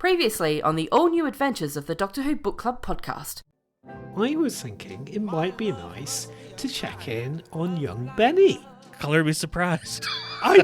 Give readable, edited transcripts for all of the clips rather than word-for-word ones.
Previously on the all-new adventures of the Doctor Who Book Club podcast. I was thinking it might be nice to check in on young Benny. Color me surprised. I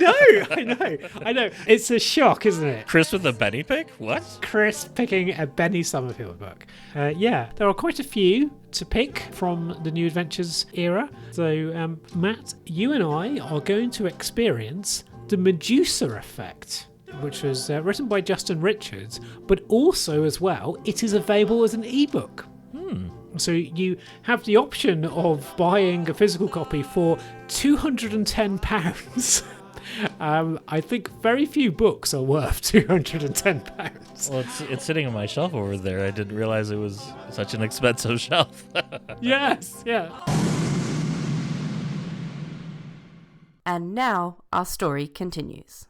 know. It's a shock, isn't it? Chris with a Benny pick? What? Chris picking a Bernice Summerfield book. Yeah, there are quite a few to pick from the New Adventures era. So, Matt, you and I are going to experience the Medusa Effect, which was written by Justin Richards, but also, as well, it is available as an ebook. So you have the option of buying a physical copy for £210. I think very few books are worth £210. Well, it's sitting on my shelf over there. I didn't realize it was such an expensive shelf. Yes, yeah. And now our story continues.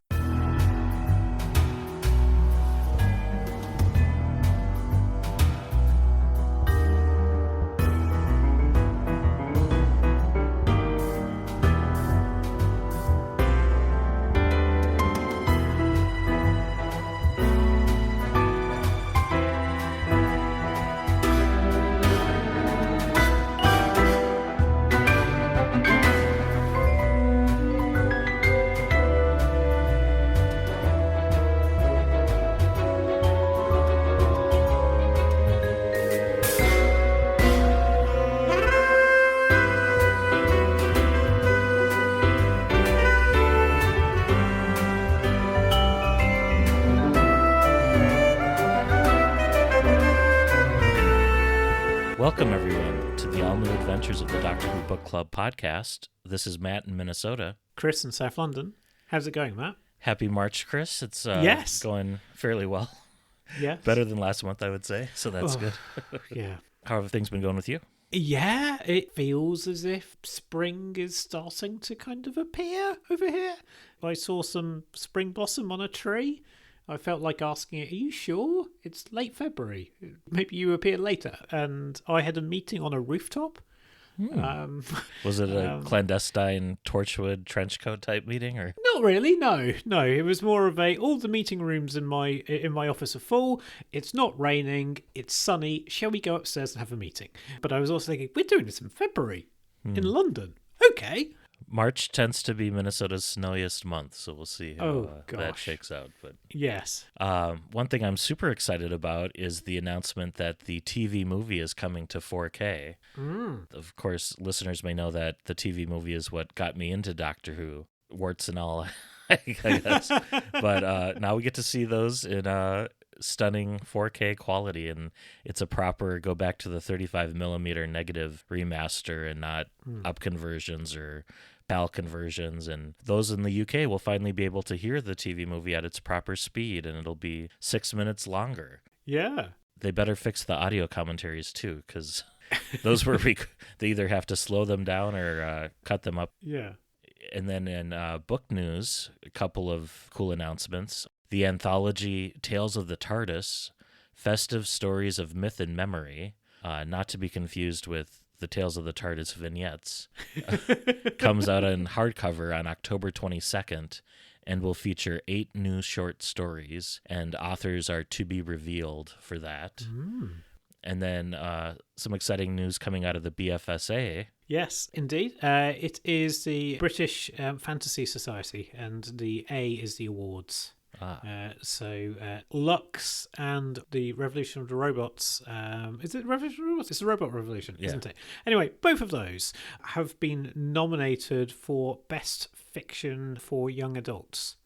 Welcome, everyone, to the all-new adventures of the Doctor Who Book Club podcast. This is Matt in Minnesota. Chris in South London. How's it going, Matt? Happy March, Chris. It's Yes. going fairly well. Yeah. Better than last month, I would say, so that's good. Yeah. How have things been going with you? Yeah, it feels as if spring is starting to kind of appear over here. I saw some spring blossom on a tree. I felt like asking it, are you sure? It's late February. Maybe you appear later. And I had a meeting on a rooftop. Was it a clandestine Torchwood trenchcoat type meeting, or Not really, no. It was more of all the meeting rooms in my office are full. It's not raining. It's sunny. Shall we go upstairs and have a meeting? But I was also thinking, we're doing this in February in London. Okay. March tends to be Minnesota's snowiest month, so we'll see how that shakes out. But Yes. one thing I'm super excited about is the announcement that the TV movie is coming to 4K. Of course, listeners may know that the TV movie is what got me into Doctor Who, warts and all, I guess. But now we get to see those in stunning 4K quality, and it's a proper go back to the 35mm negative remaster and not up conversions or PAL conversions. And those in the UK will finally be able to hear the TV movie at its proper speed, and it'll be 6 minutes longer. Yeah. They better fix the audio commentaries too, because those were they either have to slow them down or cut them up. Yeah. And then in book news, a couple of cool announcements. The anthology Tales of the TARDIS, Festive Stories of Myth and Memory, not to be confused with the Tales of the TARDIS vignettes, comes out in hardcover on October 22nd and will feature 8 new short stories, and authors are to be revealed for that. And then some exciting news coming out of the BFSA. Yes, indeed. It is the British Fantasy Society, and the A is the awards. So Lux and the Revolution of the Robots, is it Revolution of the Robots? It's the Robot Revolution, isn't it? Anyway, both of those have been nominated for Best Fiction for Young Adults.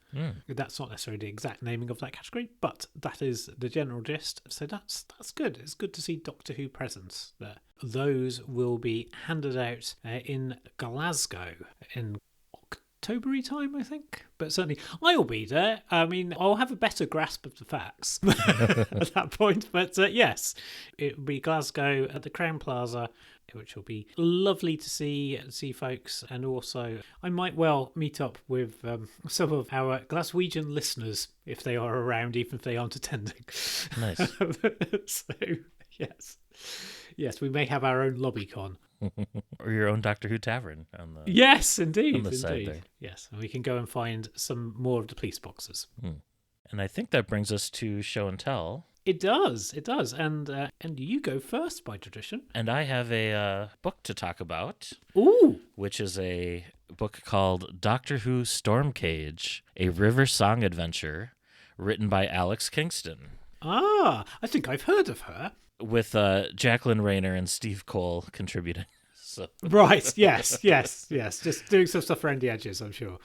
That's not necessarily the exact naming of that category, but that is the general gist. So that's good. It's good to see Doctor Who presence there. Those will be handed out in Glasgow in October time, I think. But certainly I'll be there. I mean, I'll have a better grasp of the facts at that point. But yes, it will be Glasgow at the Crown Plaza, which will be lovely to see folks. And also, I might well meet up with some of our Glaswegian listeners if they are around, even if they aren't attending. Nice. So, yes, we may have our own LobbyCon. Or your own Doctor Who tavern on the Yes, indeed. on the side there. Yes, and we can go and find some more of the police boxes. And I think that brings us to show and tell. It does. And you go first by tradition. And I have a book to talk about. Ooh. Which is a book called Doctor Who Storm Cage, a river song adventure, written by Alex Kingston. Ah, I think I've heard of her. With Jacqueline Rayner and Steve Cole contributing. So. Right, yes. Just doing some stuff around the edges, I'm sure.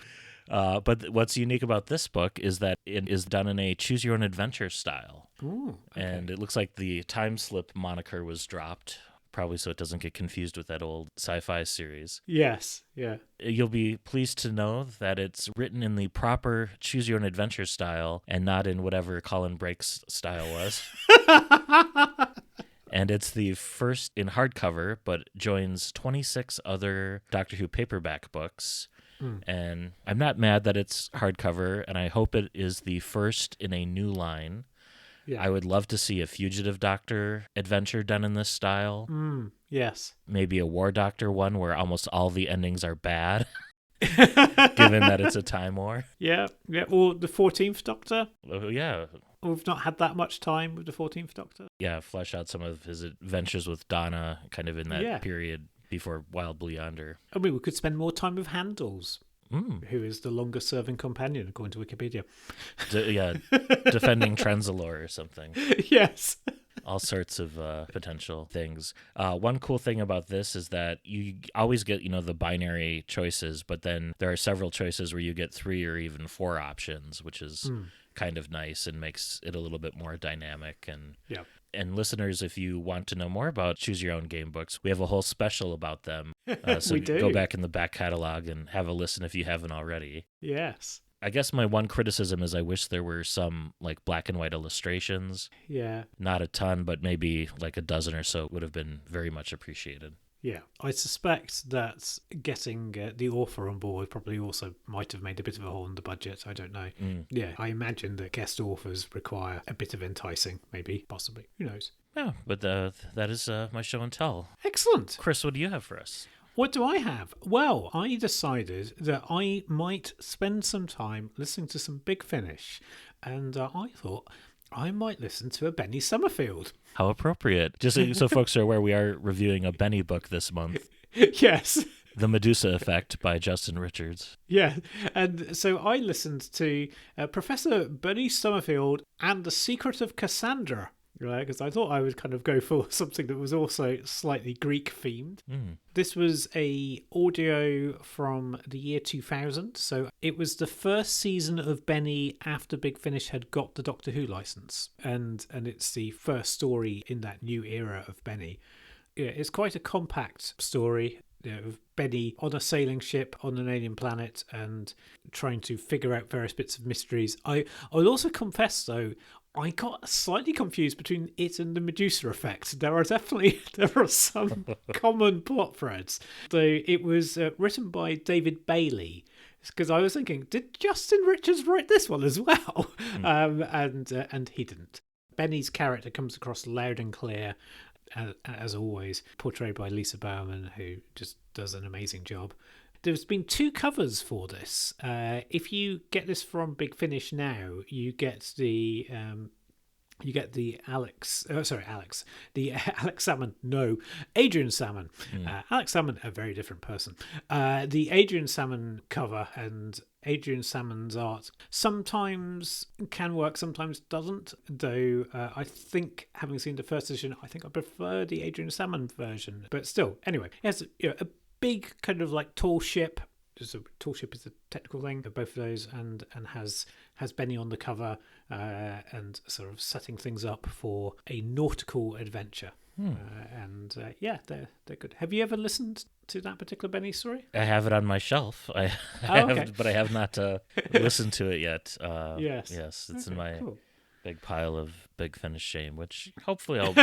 But what's unique about this book is that it is done in a choose-your-own-adventure style. Ooh, okay. And it looks like the time slip moniker was dropped, probably so it doesn't get confused with that old sci-fi series. Yes, yeah. You'll be pleased to know that it's written in the proper choose-your-own-adventure style and not in whatever Colin Brake's style was. And it's the first in hardcover, but joins 26 other Doctor Who paperback books. And I'm not mad that it's hardcover, and I hope it is the first in a new line. Yeah. I would love to see a Fugitive Doctor adventure done in this style. Yes. Maybe a War Doctor one where almost all the endings are bad, given that it's a time war. Yeah. Or the 14th Doctor. Oh, yeah. We've not had that much time with the 14th Doctor. Yeah, flesh out some of his adventures with Donna, kind of in that period before Wildly Yonder. I mean, we could spend more time with Handles, who is the longest-serving companion, according to Wikipedia. Defending Trenzalore or something. Yes. All sorts of potential things. One cool thing about this is that you always get, the binary choices, but then there are several choices where you get 3 or even 4 options, which is kind of nice and makes it a little bit more dynamic. And listeners, if you want to know more about Choose Your Own Game books, we have a whole special about them. So we do. Go back in the back catalog and have a listen if you haven't already. Yes. I guess my one criticism is I wish there were some black and white illustrations. Yeah. Not a ton, but maybe a dozen or so would have been very much appreciated. Yeah, I suspect that getting the author on board probably also might have made a bit of a hole in the budget. I don't know. Yeah, I imagine that guest authors require a bit of enticing, maybe, possibly. Who knows? Yeah, but that is my show and tell. Excellent. Chris, what do you have for us? What do I have? Well, I decided that I might spend some time listening to some Big Finish, and I thought I might listen to a Benny Summerfield. How appropriate. Just so folks are aware, we are reviewing a Benny book this month. Yes. The Medusa Effect by Justin Richards. Yeah, and so I listened to Professor Bernice Summerfield and The Secret of Cassandra, right? Because I thought I would kind of go for something that was also slightly Greek themed. This was a audio from the year 2000, so it was the first season of Benny after Big Finish had got the Doctor Who license, and it's the first story in that new era of Benny. Yeah, it's quite a compact story. Of Benny on a sailing ship on an alien planet and trying to figure out various bits of mysteries. I'll also confess, though, I got slightly confused between it and the Medusa Effect. There are some common plot threads. So it was written by David Bailey, because I was thinking, did Justin Richards write this one as well? And he didn't. Benny's character comes across loud and clear, as always, portrayed by Lisa Bowerman, who just does an amazing job. There's been 2 covers for this. If you get this from Big Finish now, you get the Adrian Salmon. Alex Salmon, a very different person. The Adrian Salmon cover and Adrian Salmon's art sometimes can work, sometimes doesn't, though I think, having seen the first edition, I think I prefer the Adrian Salmon version. But still, anyway, it has a big kind of tall ship. So tall ship is a technical thing, both of those, and has Benny on the cover and sort of setting things up for a nautical adventure. They're good. Have you ever listened to that particular Benny story? I have it on my shelf. I have, but I have not listened to it yet. Yes, it's in my big pile of Big Finish shame, which hopefully I'll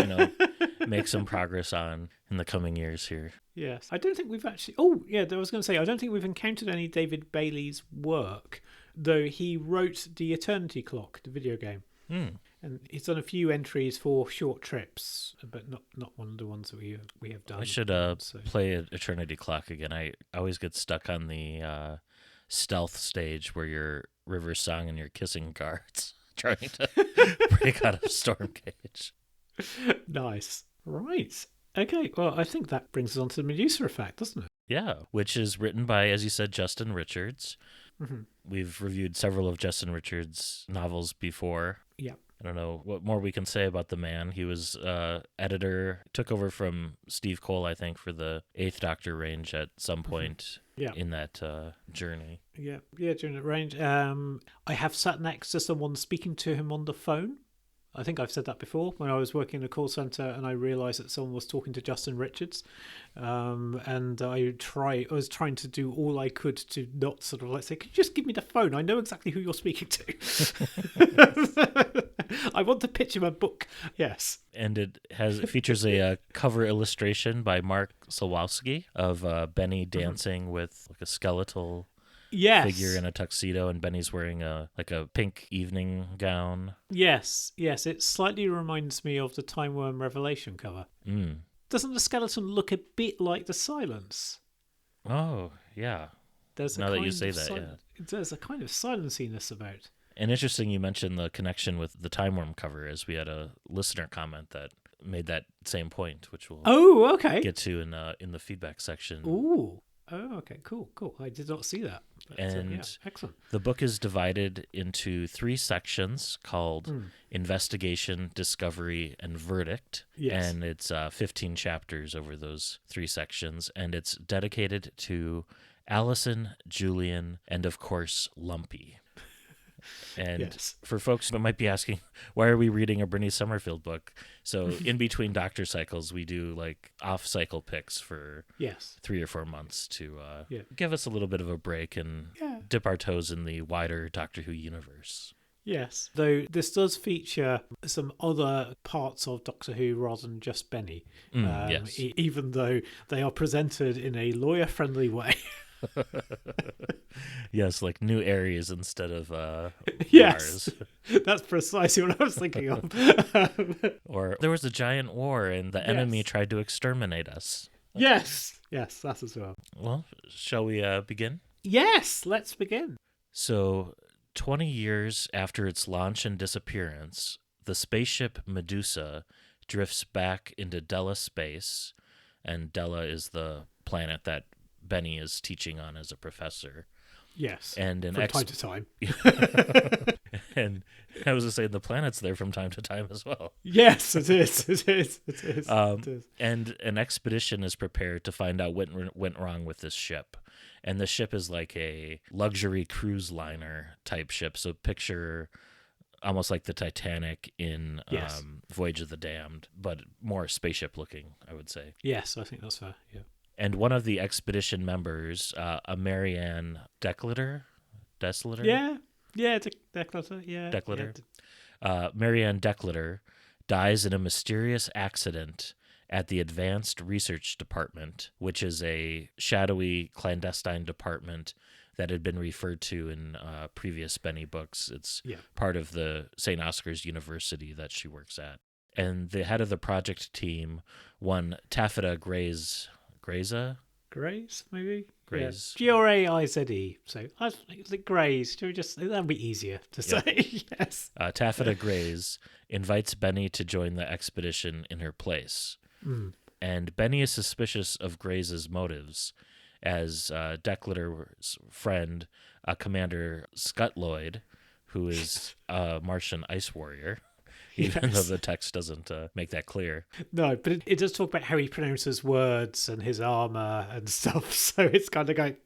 make some progress on in the coming years here. Yes, I don't think we've actually. Oh, yeah, I was going to say I don't think we've encountered any David Bailey's work, though he wrote the Eternity Clock, the video game. And he's done a few entries for short trips, but not one of the ones that we have done. I should play Eternity Clock again. I always get stuck on the stealth stage where you're River Song and you're kissing guards. trying to break out of Storm Cage. Nice. Right. Okay, well, I think that brings us on to the Medusa Effect, doesn't it? Yeah, which is written by, as you said, Justin Richards. Mm-hmm. We've reviewed several of Justin Richards' novels before. Yeah. I don't know what more we can say about the man. He was editor, took over from Steve Cole, I think, for the Eighth Doctor range at some point in that journey. Yeah, during that range. I have sat next to someone speaking to him on the phone. I think I've said that before when I was working in a call center and I realized that someone was talking to Justin Richards. And I was trying to do all I could to not sort of like say, could you just give me the phone? I know exactly who you're speaking to. I want to pitch him a book. Yes. And it features a cover illustration by Mark Solowski of Benny dancing with like a skeletal figure in a tuxedo, and Benny's wearing a pink evening gown. Yes. It slightly reminds me of the Time Worm Revelation cover. Doesn't the skeleton look a bit like the Silence? Oh, yeah. Now that you say that, yeah. There's a kind of silenciness about. And interesting you mentioned the connection with the Time Worm cover, as we had a listener comment that made that same point, which we'll get to in the feedback section. Ooh. Oh, okay, cool. I did not see that. But, excellent. The book is divided into 3 sections called Investigation, Discovery, and Verdict. Yes. And it's 15 chapters over those 3 sections. And it's dedicated to Allison, Julian, and of course, Lumpy. And for folks that might be asking, why are we reading a Bernice Summerfield book? So in between Doctor cycles, we do like off-cycle picks for 3 or 4 months to give us a little bit of a break and dip our toes in the wider Doctor Who universe. Yes, though this does feature some other parts of Doctor Who rather than just Benny, even though they are presented in a lawyer-friendly way. Yes, like new areas instead of yes, that's precisely what I was thinking of. Or there was a giant war and the enemy tried to exterminate us. Yes, that as well. Well, shall we begin? Yes, let's begin. So 20 years after its launch and disappearance, the spaceship Medusa drifts back into Della space, and Della is the planet that Benny is teaching on as a professor. Yes, and from time to time. And I was going to say, the planet's there from time to time as well. Yes, it is. It is. And an expedition is prepared to find out what went wrong with this ship. And the ship is like a luxury cruise liner type ship. So picture almost like the Titanic in Voyage of the Damned, but more spaceship looking, I would say. Yes, I think that's fair, yeah. And one of the expedition members, a Marianne Decleter? Yeah, Decleter, yeah. Decleter. Marianne Decleter dies in a mysterious accident at the Advanced Research Department, which is a shadowy, clandestine department that had been referred to in previous Benny books. It's part of the St. Oscar's University that she works at. And the head of the project team, one Taffeta Graze, maybe? Graze. Yeah. Graize. So I think Graze. That'd be easier to say. Yes. Taffeta Graze invites Benny to join the expedition in her place. And Benny is suspicious of Graze's motives, as Decleter's friend, Commander Scutloyd, who is a Martian ice warrior, even though the text doesn't make that clear. No, but it does talk about how he pronounces words and his armor and stuff, so it's kind of going,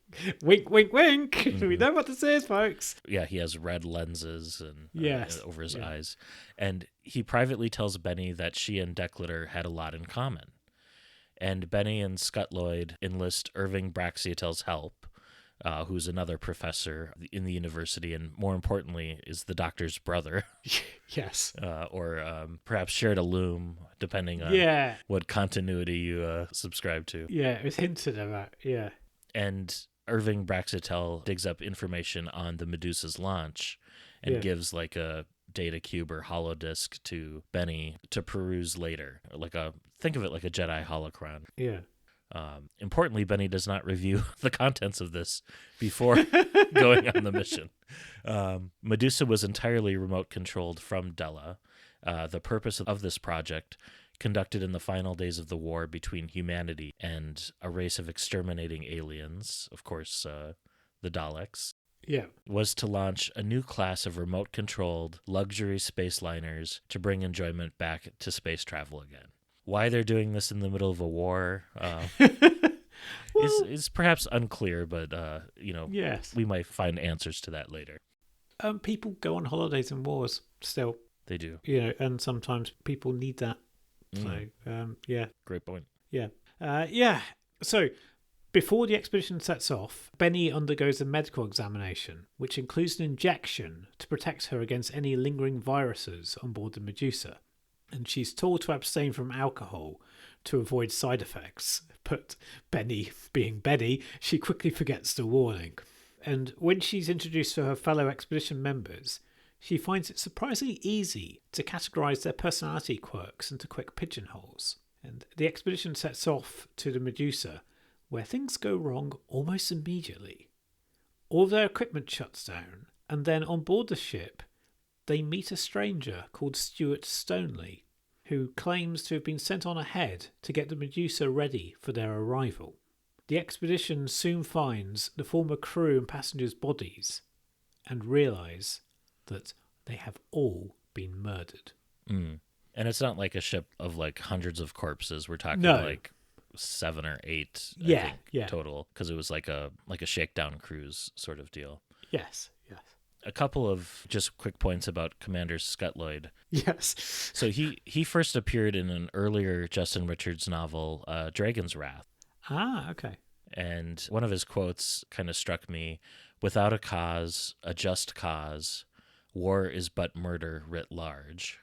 wink, wink, wink. Mm-hmm. We know what this is, folks. Yeah, he has red lenses and over his eyes. And he privately tells Benny that she and Decleter had a lot in common. And Benny and Scutloyd enlist Irving Braxiatel's help, who's another professor in the university, and more importantly, is the Doctor's brother. Yes. Or perhaps shared a loom, depending on what continuity you subscribe to. Yeah, it was hinted about, And Irving Braxiatel digs up information on the Medusa's launch and gives like a data cube or holodisk to Benny to peruse later. Think of it like a Jedi holocron. Yeah. Importantly, Benny does not review the contents of this before going on the mission. Medusa was entirely remote controlled from Della. The purpose of this project, conducted in the final days of the war between humanity and a race of exterminating aliens, of course, the Daleks, was to launch a new class of remote-controlled luxury space liners to bring enjoyment back to space travel again. Why they're doing this in the middle of a war is perhaps unclear, but yes, we might find answers to that later. People go on holidays in wars still. They do, and sometimes people need that. So, great point. So, before the expedition sets off, Benny undergoes a medical examination, which includes an injection to protect her against any lingering viruses on board the Medusa. And she's told to abstain from alcohol to avoid side effects. But Benny, being Benny, she quickly forgets the warning. And when she's introduced to her fellow expedition members, she finds it surprisingly easy to categorise their personality quirks into quick pigeonholes. And the expedition sets off to the Medusa, where things go wrong almost immediately. All their equipment shuts down, and then on board the ship, they meet a stranger called Stuart Stoneley, who claims to have been sent on ahead to get the Medusa ready for their arrival. The expedition soon finds the former crew and passengers' bodies and realise that they have all been murdered. And it's not like a ship of like hundreds of corpses. We're talking like 7 or 8 I think, total, because it was like a shakedown cruise sort of deal. Yes. A couple of just quick points about Commander Scutloyd. Yes. So he first appeared in an earlier Justin Richards novel, Dragon's Wrath. Ah, okay. And one of his quotes kind of struck me: "Without a cause, a just cause, war is but murder writ large."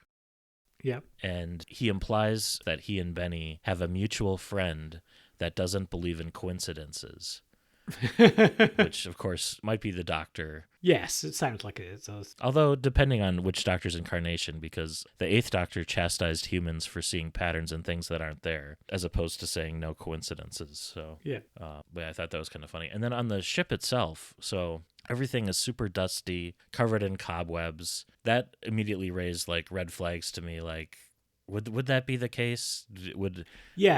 Yeah. And he implies that he and Benny have a mutual friend that doesn't believe in coincidences. Which, of course, might be the Doctor. Yes, it sounds like it does. Although, depending on which Doctor's incarnation, because the 8th Doctor chastised humans for seeing patterns in things that aren't there, as opposed to saying no coincidences. So, but I thought that was kind of funny. And then on the ship itself, so everything is super dusty, covered in cobwebs. That immediately raised like red flags to me. Like, would that be the case? Would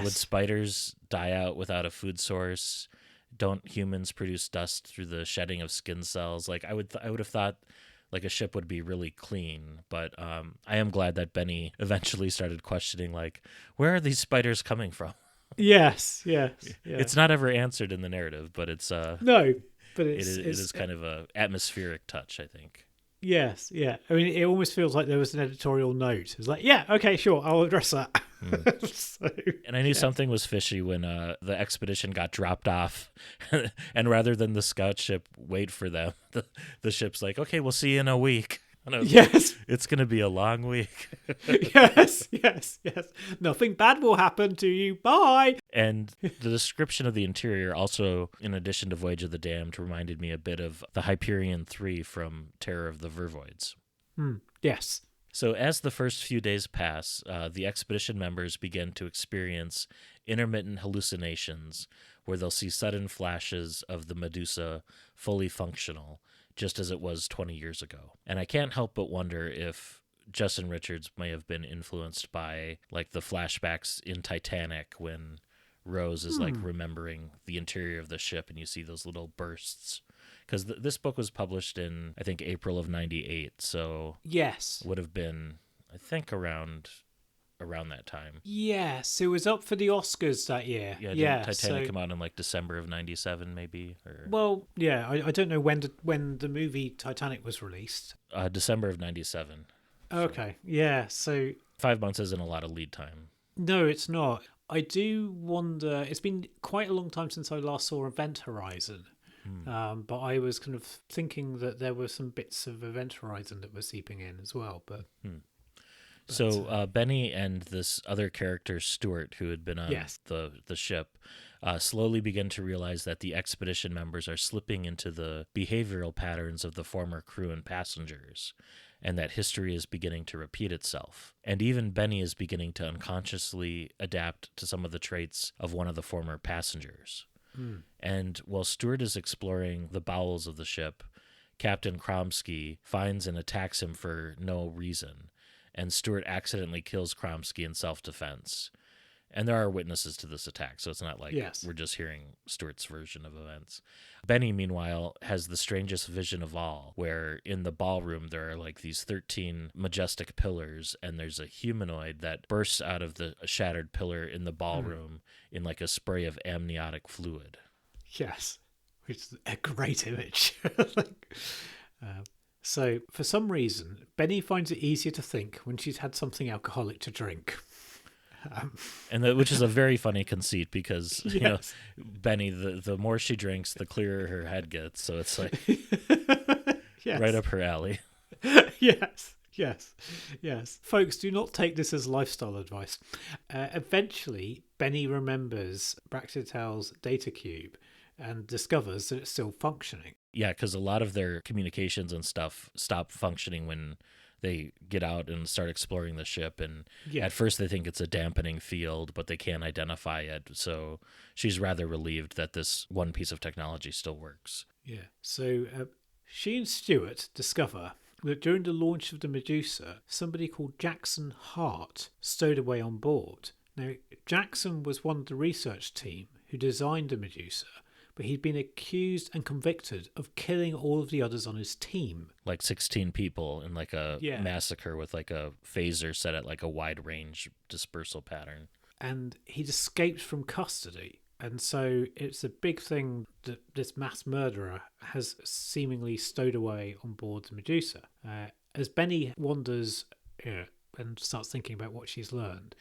spiders die out without a food source? Don't humans produce dust through the shedding of skin cells? Like I would have thought like a ship would be really clean, but I am glad that Benny eventually started questioning like, where are these spiders coming from? Yes. It's not ever answered in the narrative, but it's no, but it is kind of a atmospheric touch, I think. Yes, yeah. I mean, it almost feels like there was an editorial note. It's like, yeah, okay, sure, I'll address that. And I knew something was fishy when the expedition got dropped off, and rather than the scout ship wait for them, the ship's like, okay, we'll see you in a week. And I was like, it's going to be a long week. Yes. Nothing bad will happen to you. Bye. And the description of the interior also, in addition to Voyage of the Damned, reminded me a bit of the Hyperion 3 from Terror of the Vervoids. Yes. So as the first few days pass, the expedition members begin to experience intermittent hallucinations where they'll see sudden flashes of the Medusa fully functional, just as it was 20 years ago. And I can't help but wonder if Justin Richards may have been influenced by like the flashbacks in Titanic when Rose is like remembering the interior of the ship and you see those little bursts. Because this book was published in, I think, April of 98. So yes, would have been, I think, around that time. Yes, it was up for the Oscars that year. Yeah, did Titanic come out in like December of 97 maybe? Or... Well, yeah, I don't know when the movie Titanic was released. December of 97. Okay, yeah, so... 5 months isn't a lot of lead time. No, it's not. I do wonder, it's been quite a long time since I last saw Event Horizon. But I was kind of thinking that there were some bits of Event Horizon that were seeping in as well. But so Benny and this other character, Stuart, who had been on the ship, slowly begin to realize that the expedition members are slipping into the behavioral patterns of the former crew and passengers. and that history is beginning to repeat itself. And even Benny is beginning to unconsciously adapt to some of the traits of one of the former passengers. And while Stuart is exploring the bowels of the ship, Captain Kromsky finds and attacks him for no reason, and Stuart accidentally kills Kromsky in self-defense. And there are witnesses to this attack, so it's not like we're just hearing Stuart's version of events. Benny, meanwhile, has the strangest vision of all, where in the ballroom there are like these 13 majestic pillars, and there's a humanoid that bursts out of the shattered pillar in the ballroom in like a spray of amniotic fluid. Yes, which is a great image. So, for some reason, Benny finds it easier to think when she's had something alcoholic to drink. Which is a very funny conceit because, you know, Benny, the more she drinks, the clearer her head gets. So it's like right up her alley. Yes. Folks, do not take this as lifestyle advice. Eventually, Benny remembers Braxitel's data cube and discovers that it's still functioning. Yeah, because a lot of their communications and stuff stop functioning when they get out and start exploring the ship. And at first they think it's a dampening field, but they can't identify it. So she's rather relieved that this one piece of technology still works. Yeah. So she and Stuart discover that during the launch of the Medusa, somebody called Jackson Hart stowed away on board. Now, Jackson was one of the research team who designed the Medusa, but he'd been accused and convicted of killing all of the others on his team. Like 16 people in like a massacre with like a phaser set at like a wide range dispersal pattern. And he'd escaped from custody. And so it's a big thing that this mass murderer has seemingly stowed away on board the Medusa. As Benny wanders and starts thinking about what she's learned,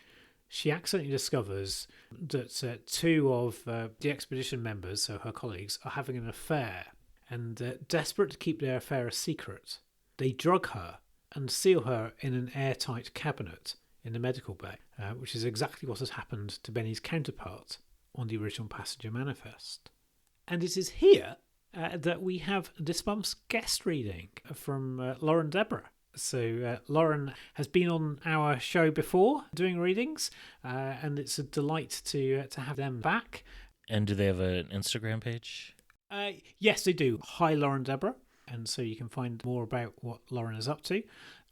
she accidentally discovers that two of the expedition members, so her colleagues, are having an affair. And desperate to keep their affair a secret, they drug her and seal her in an airtight cabinet in the medical bay, which is exactly what has happened to Benny's counterpart on the original passenger manifest. And it is here that we have this month's guest reading from Lauren Deborah. So Lauren has been on our show before doing readings, and it's a delight to have them back. And do they have an Instagram page? Yes, they do. Hi, Lauren Deborah. And so you can find more about what Lauren is up to.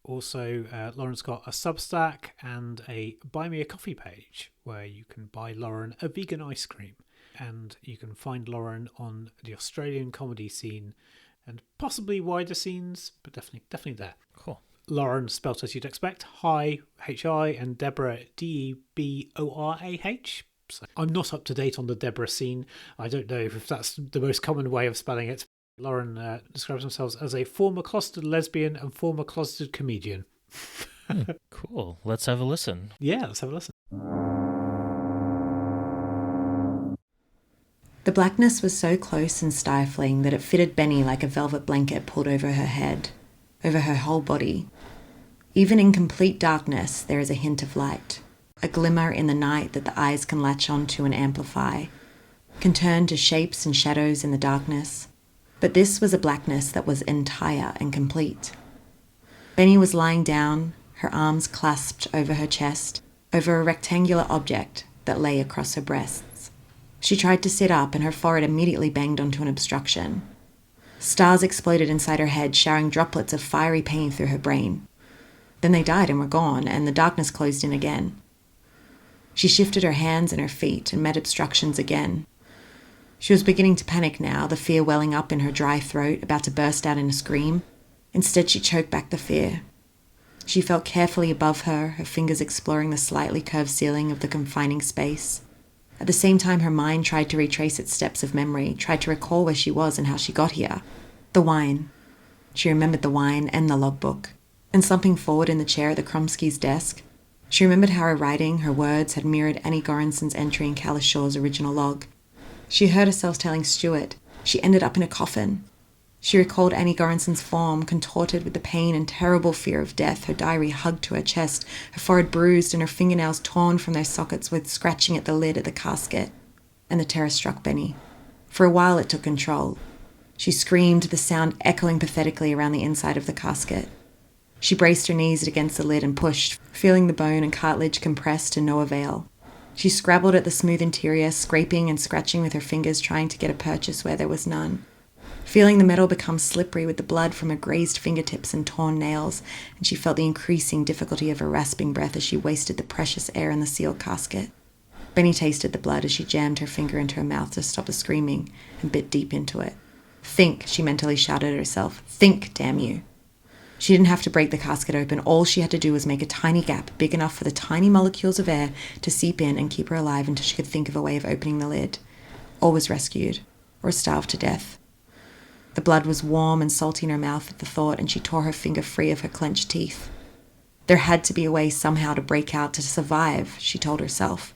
Also, Lauren's got a Substack and a Buy Me a Coffee page where you can buy Lauren a vegan ice cream. And you can find Lauren on the Australian comedy scene and possibly wider scenes, but definitely there. Cool. Lauren, spelt as you'd expect, Hi, H-I, and Deborah, D-E-B-O-R-A-H. So I'm not up to date on the Deborah scene. I don't know if that's the most common way of spelling it. Lauren describes themselves as a former closeted lesbian and former closeted comedian. Cool. Let's have a listen. Yeah, let's have a listen. The blackness was so close and stifling that it fitted Benny like a velvet blanket pulled over her head, over her whole body. Even in complete darkness, there is a hint of light, a glimmer in the night that the eyes can latch onto and amplify, can turn to shapes and shadows in the darkness. But this was a blackness that was entire and complete. Benny was lying down, her arms clasped over her chest, over a rectangular object that lay across her breasts. She tried to sit up and her forehead immediately banged onto an obstruction. Stars exploded inside her head, showering droplets of fiery pain through her brain. Then they died and were gone, and the darkness closed in again. She shifted her hands and her feet and met obstructions again. She was beginning to panic now, the fear welling up in her dry throat, about to burst out in a scream. Instead, she choked back the fear. She felt carefully above her, her fingers exploring the slightly curved ceiling of the confining space. At the same time, her mind tried to retrace its steps of memory, tried to recall where she was and how she got here. The wine. She remembered the wine and the logbook. And slumping forward in the chair at the Kromsky's desk, she remembered how her writing, her words, had mirrored Annie Goranson's entry in Callis Shaw's original log. She heard herself telling Stuart she ended up in a coffin. She recalled Annie Goranson's form, contorted with the pain and terrible fear of death, her diary hugged to her chest, her forehead bruised and her fingernails torn from their sockets with scratching at the lid of the casket. And the terror struck Benny. For a while it took control. She screamed, the sound echoing pathetically around the inside of the casket. She braced her knees against the lid and pushed, feeling the bone and cartilage compress to no avail. She scrabbled at the smooth interior, scraping and scratching with her fingers, trying to get a purchase where there was none. Feeling the metal become slippery with the blood from her grazed fingertips and torn nails, and she felt the increasing difficulty of her rasping breath as she wasted the precious air in the sealed casket. Benny tasted the blood as she jammed her finger into her mouth to stop the screaming and bit deep into it. Think, she mentally shouted at herself. Think, damn you. She didn't have to break the casket open. All she had to do was make a tiny gap big enough for the tiny molecules of air to seep in and keep her alive until she could think of a way of opening the lid. Or was rescued, or starved to death. The blood was warm and salty in her mouth at the thought, and she tore her finger free of her clenched teeth. There had to be a way somehow to break out, to survive, she told herself.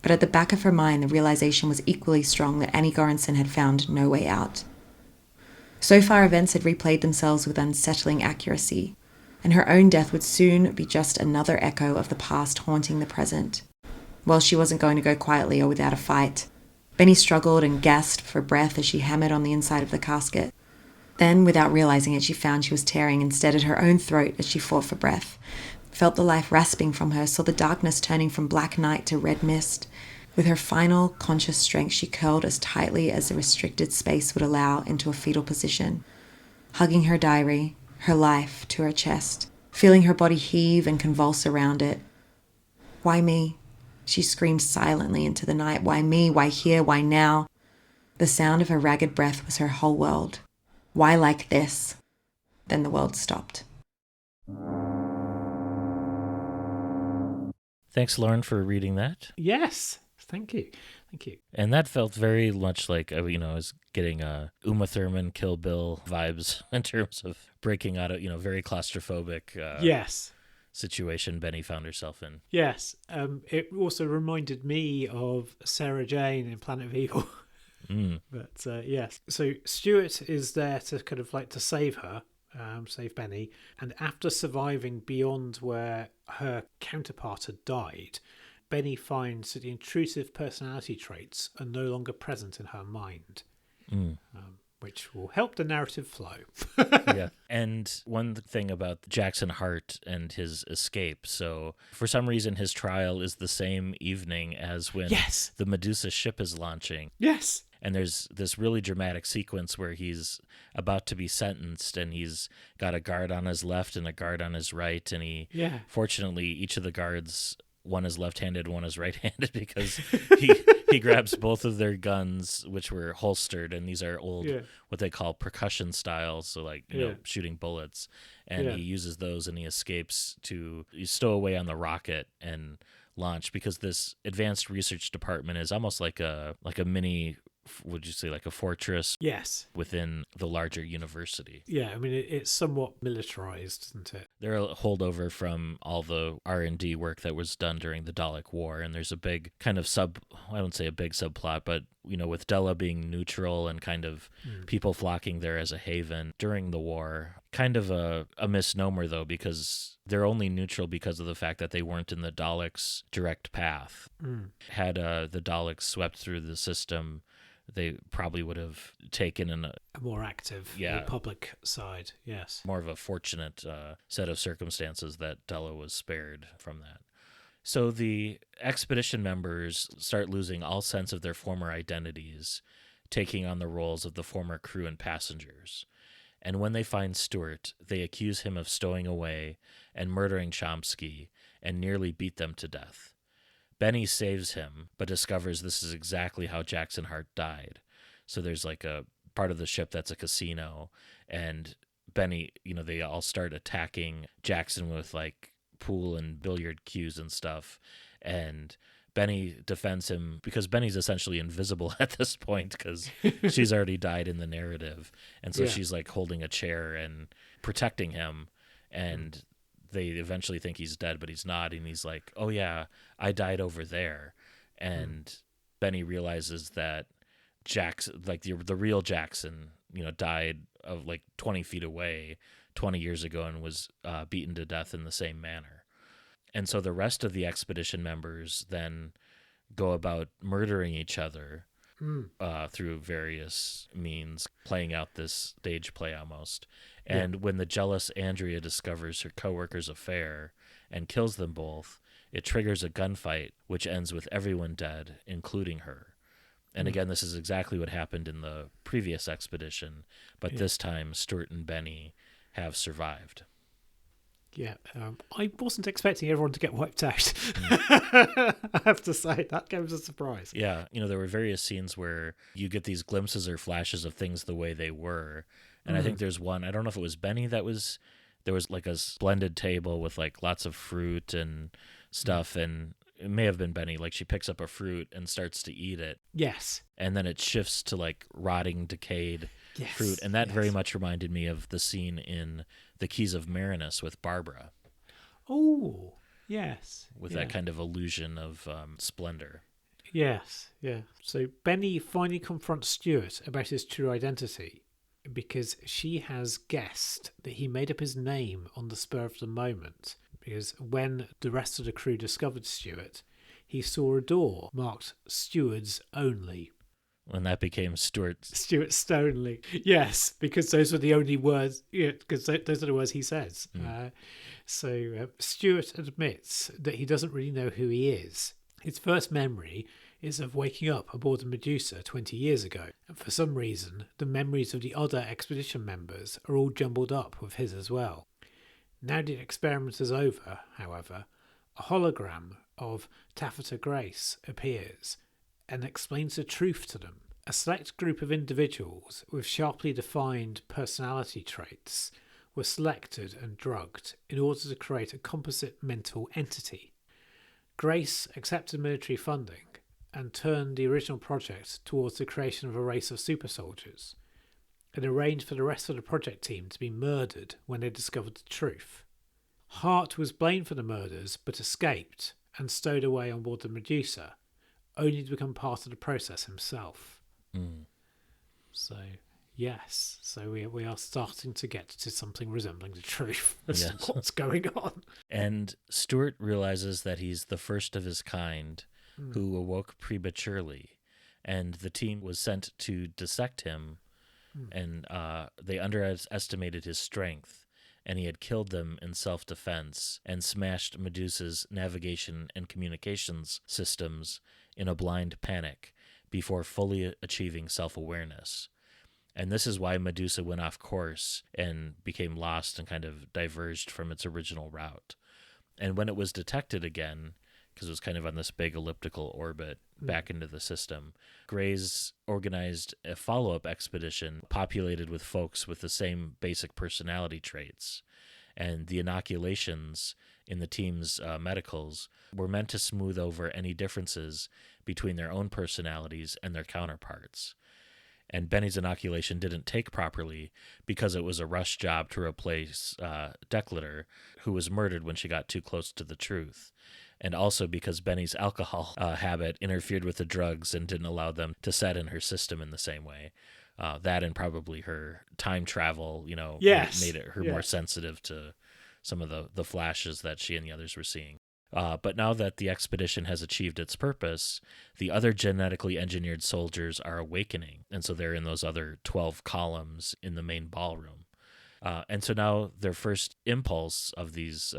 But at the back of her mind, the realization was equally strong that Annie Goranson had found no way out. So far, events had replayed themselves with unsettling accuracy, and her own death would soon be just another echo of the past haunting the present. Well, she wasn't going to go quietly or without a fight. Benny struggled and gasped for breath as she hammered on the inside of the casket. Then, without realizing it, she found she was tearing instead at her own throat as she fought for breath, felt the life rasping from her, saw the darkness turning from black night to red mist. With her final conscious strength, she curled as tightly as the restricted space would allow into a fetal position, hugging her diary, her life, to her chest, feeling her body heave and convulse around it. Why me? She screamed silently into the night. Why me? Why here? Why now? The sound of her ragged breath was her whole world. Why like this? Then the world stopped. Thanks, Lauren, for reading that. Yes. Thank you. Thank you. And that felt very much like, I was getting Uma Thurman, Kill Bill vibes in terms of breaking out of, very claustrophobic Yes. situation Benny found herself in. Yes. It also reminded me of Sarah Jane in Planet of Evil. But yes. So Stuart is there to kind of like to save her, save Benny. And after surviving beyond where her counterpart had died, Benny finds that the intrusive personality traits are no longer present in her mind, which will help the narrative flow. Yeah. And one thing about Jackson Hart and his escape. So for some reason, his trial is the same evening as when the Medusa ship is launching. Yes. And there's this really dramatic sequence where he's about to be sentenced, and he's got a guard on his left and a guard on his right. And fortunately, each of the guards, one is left-handed, one is right-handed, because he grabs both of their guns, which were holstered, and these are old, what they call percussion styles, so like shooting bullets, and he uses those, and he escapes to stow away on the rocket and launch, because this advanced research department is almost like a mini, would you say, like a fortress? Yes. Within the larger university. Yeah, I mean, it's somewhat militarized, isn't it? They're a holdover from all the R&D work that was done during the Dalek War, and there's a big kind of I don't say a big subplot, but, with Della being neutral and kind of people flocking there as a haven during the war. Kind of a misnomer, though, because they're only neutral because of the fact that they weren't in the Daleks' direct path. Had the Daleks swept through the system, they probably would have taken a more active public side, yes. More of a fortunate set of circumstances that Della was spared from that. So the expedition members start losing all sense of their former identities, taking on the roles of the former crew and passengers. And when they find Stuart, they accuse him of stowing away and murdering Chomsky and nearly beat them to death. Benny saves him, but discovers this is exactly how Jackson Hart died. So there's like a part of the ship that's a casino, and Benny, they all start attacking Jackson with like pool and billiard cues and stuff. And Benny defends him because Benny's essentially invisible at this point because she's already died in the narrative. And so she's like holding a chair and protecting him, and they eventually think he's dead, but he's not. And he's like, oh yeah, I died over there. And Benny realizes that Jackson, like the real Jackson, died of like 20 feet away 20 years ago and was beaten to death in the same manner. And so the rest of the expedition members then go about murdering each other through various means, playing out this stage play almost. And when the jealous Andrea discovers her co-worker's affair and kills them both, it triggers a gunfight, which ends with everyone dead, including her. And again, this is exactly what happened in the previous expedition, but this time Stuart and Benny have survived. Yeah, I wasn't expecting everyone to get wiped out. I have to say, that came as a surprise. Yeah, there were various scenes where you get these glimpses or flashes of things the way they were. And I think there's one, I don't know if it was Benny there was like a splendid table with like lots of fruit and stuff, and it may have been Benny, like she picks up a fruit and starts to eat it. Yes. And then it shifts to like rotting, decayed fruit. And that very much reminded me of the scene in The Keys of Marinus with Barbara. Oh, yes. With that kind of illusion of splendor. Yes, yeah. So Benny finally confronts Stuart about his true identity because she has guessed that he made up his name on the spur of the moment. Because when the rest of the crew discovered Stuart, he saw a door marked Stewards Only. And that became Stuart Stonely. Yes, because those were the only words, because those are the words he says. So Stuart admits that he doesn't really know who he is. His first memory is of waking up aboard the Medusa 20 years ago. And for some reason, the memories of the other expedition members are all jumbled up with his as well. Now the experiment is over, however, a hologram of Taffeta Grace appears and explains the truth to them. A select group of individuals with sharply defined personality traits were selected and drugged in order to create a composite mental entity. Grace accepted military funding and turned the original project towards the creation of a race of super soldiers, and arranged for the rest of the project team to be murdered when they discovered the truth. Hart was blamed for the murders but escaped and stowed away on board the Medusa, only to become part of the process himself. So, yes, so we are starting to get to something resembling the truth as to what's going on. And Stuart realizes that he's the first of his kind who awoke prematurely, and the team was sent to dissect him, and they underestimated his strength, and he had killed them in self-defense and smashed Medusa's navigation and communications systems in a blind panic before fully achieving self-awareness. And this is why Medusa went off course and became lost and kind of diverged from its original route. And when it was detected again, because it was kind of on this big elliptical orbit back into the system, Grays organized a follow-up expedition populated with folks with the same basic personality traits. And the inoculations in the team's medicals were meant to smooth over any differences between their own personalities and their counterparts. And Benny's inoculation didn't take properly because it was a rush job to replace Declator, who was murdered when she got too close to the truth. And also because Benny's alcohol habit interfered with the drugs and didn't allow them to set in her system in the same way. That and probably her time travel, made it her more sensitive to some of the flashes that she and the others were seeing. But now that the expedition has achieved its purpose, the other genetically engineered soldiers are awakening. And so they're in those other 12 columns in the main ballroom. And so now their first impulse of these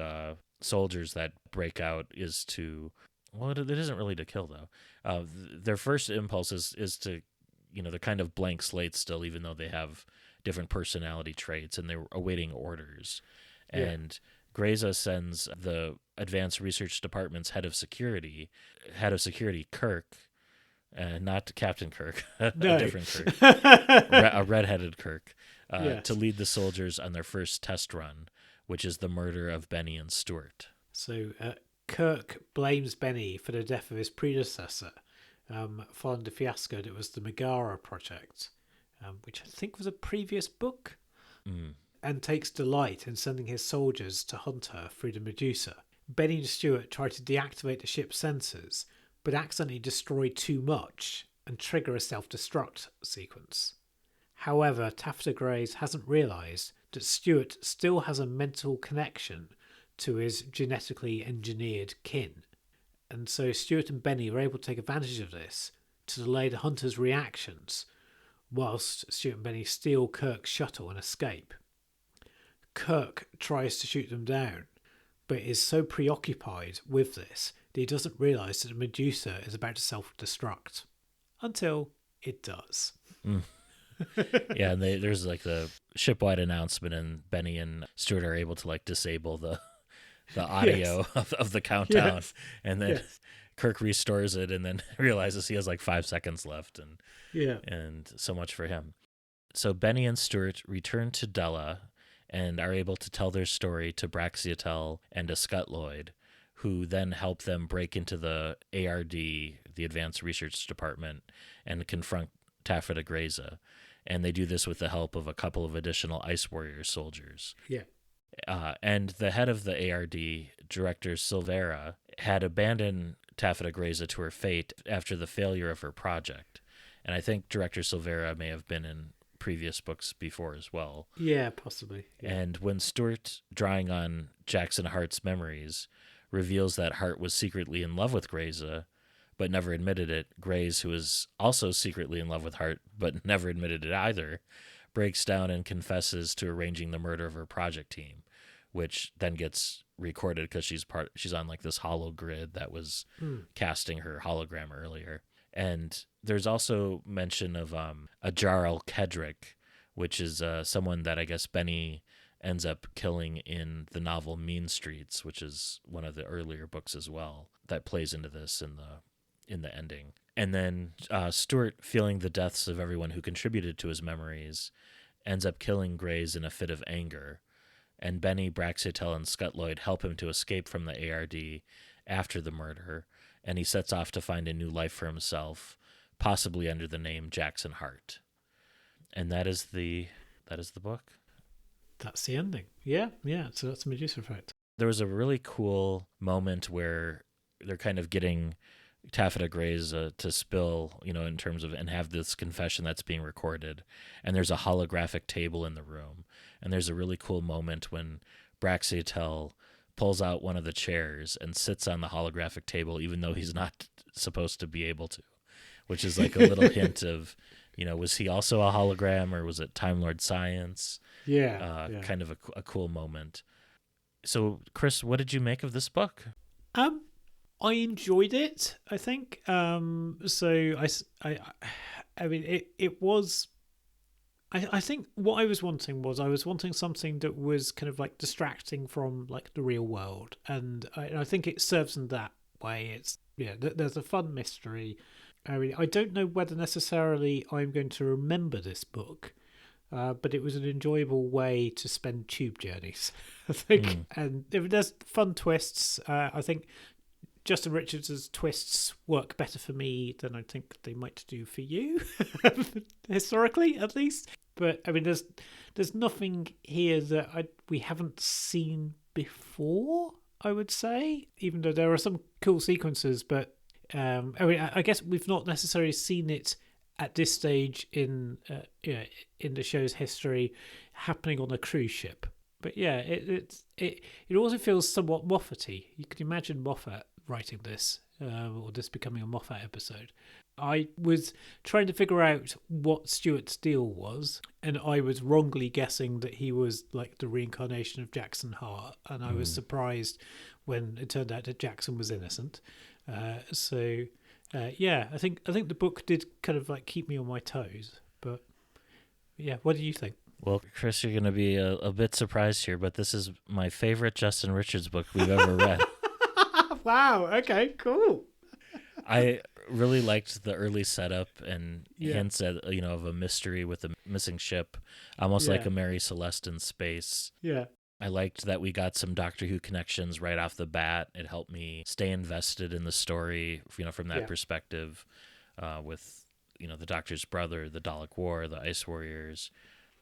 soldiers that break out is to, well, it isn't really to kill, though. Their first impulse is to, they're kind of blank slates still, even though they have different personality traits, and they're awaiting orders. And Greza sends the Advanced Research Department's head of security, Kirk, not Captain Kirk, a different Kirk, a redheaded Kirk, to lead the soldiers on their first test run, which is the murder of Benny and Stuart. So Kirk blames Benny for the death of his predecessor, following the fiasco that was the Megara project, which I think was a previous book. And takes delight in sending his soldiers to hunt her through the Medusa. Benny and Stuart try to deactivate the ship's sensors, but accidentally destroy too much and trigger a self-destruct sequence. However, Taffeta Grays hasn't realised that Stuart still has a mental connection to his genetically engineered kin. And so Stuart and Benny are able to take advantage of this to delay the hunters' reactions, whilst Stuart and Benny steal Kirk's shuttle and escape. Kirk tries to shoot them down, but is so preoccupied with this that he doesn't realise that the Medusa is about to self-destruct. Until it does. Yeah, and there's like the shipwide announcement, and Benny and Stuart are able to like disable the audio of the countdown, and then Kirk restores it, and then realizes he has like 5 seconds left, and so much for him. So Benny and Stuart return to Della and are able to tell their story to Braxiatel and to Scutloyd, who then help them break into the ARD, the Advanced Research Department, and confront Taffeta Greza. And they do this with the help of a couple of additional Ice Warrior soldiers. Yeah. And the head of the ARD, Director Silvera, had abandoned Taffeta Greza to her fate after the failure of her project. And I think Director Silvera may have been in previous books before as well. Yeah, possibly. Yeah. And when Stuart, drawing on Jackson Hart's memories, reveals that Hart was secretly in love with Greza, but never admitted it, Graze, who is also secretly in love with Hart, but never admitted it either, breaks down and confesses to arranging the murder of her project team, which then gets recorded because she's on like this holo grid that was casting her hologram earlier. And there's also mention of a Jarl Kedrick, which is someone that I guess Benny ends up killing in the novel Mean Streets, which is one of the earlier books as well, that plays into this in the ending. And then Stuart, feeling the deaths of everyone who contributed to his memories, ends up killing Graze in a fit of anger. And Benny, Braxiatel, and Scutloyd help him to escape from the ARD after the murder, and he sets off to find a new life for himself, possibly under the name Jackson Hart. And that is the book. That's the ending. Yeah. So that's Medusa Effect. There was a really cool moment where they're kind of getting Taffeta Greza to spill, in terms of, and have this confession that's being recorded. And there's a holographic table in the room. And there's a really cool moment when Braxiatel pulls out one of the chairs and sits on the holographic table, even though he's not supposed to be able to, which is like a little hint of, was he also a hologram, or was it Time Lord science? Yeah. Kind of a cool moment. So, Chris, what did you make of this book? I enjoyed it, I think. So I mean, it was. I think what I was wanting something that was kind of like distracting from like the real world, and I think it serves in that way. There's a fun mystery. I mean, I don't know whether necessarily I'm going to remember this book, but it was an enjoyable way to spend tube journeys, I think. And if there's fun twists, I think Justin Richards' twists work better for me than I think they might do for you, historically at least. But I mean, there's nothing here that we haven't seen before, I would say, even though there are some cool sequences. But I mean, I guess we've not necessarily seen it at this stage in the show's history happening on a cruise ship. But yeah, it also feels somewhat Moffat-y. You can imagine Moffat writing this, or this becoming a Moffat episode. I was trying to figure out what Stuart's deal was, and I was wrongly guessing that he was like the reincarnation of Jackson Hart, and I was surprised when it turned out that Jackson was innocent. I think the book did kind of like keep me on my toes. But yeah, what do you think? Well, Chris, you're going to be a bit surprised here, but this is my favorite Justin Richards book we've ever read. Wow. Okay, cool. I really liked the early setup and hints at, of a mystery with a missing ship, almost like a Mary Celeste in space. Yeah. I liked that we got some Doctor Who connections right off the bat. It helped me stay invested in the story, from that perspective, with, the Doctor's brother, the Dalek War, the Ice Warriors.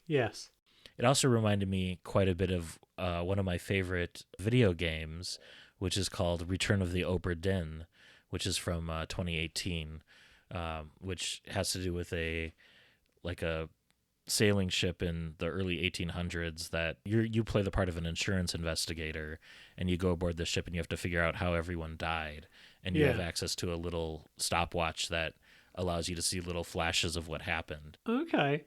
Yes. It also reminded me quite a bit of one of my favorite video games, which is called Return of the Obra Dinn, which is from 2018, which has to do with a sailing ship in the early 1800s that you play the part of an insurance investigator, and you go aboard the ship and you have to figure out how everyone died, and you have access to a little stopwatch that allows you to see little flashes of what happened. Okay.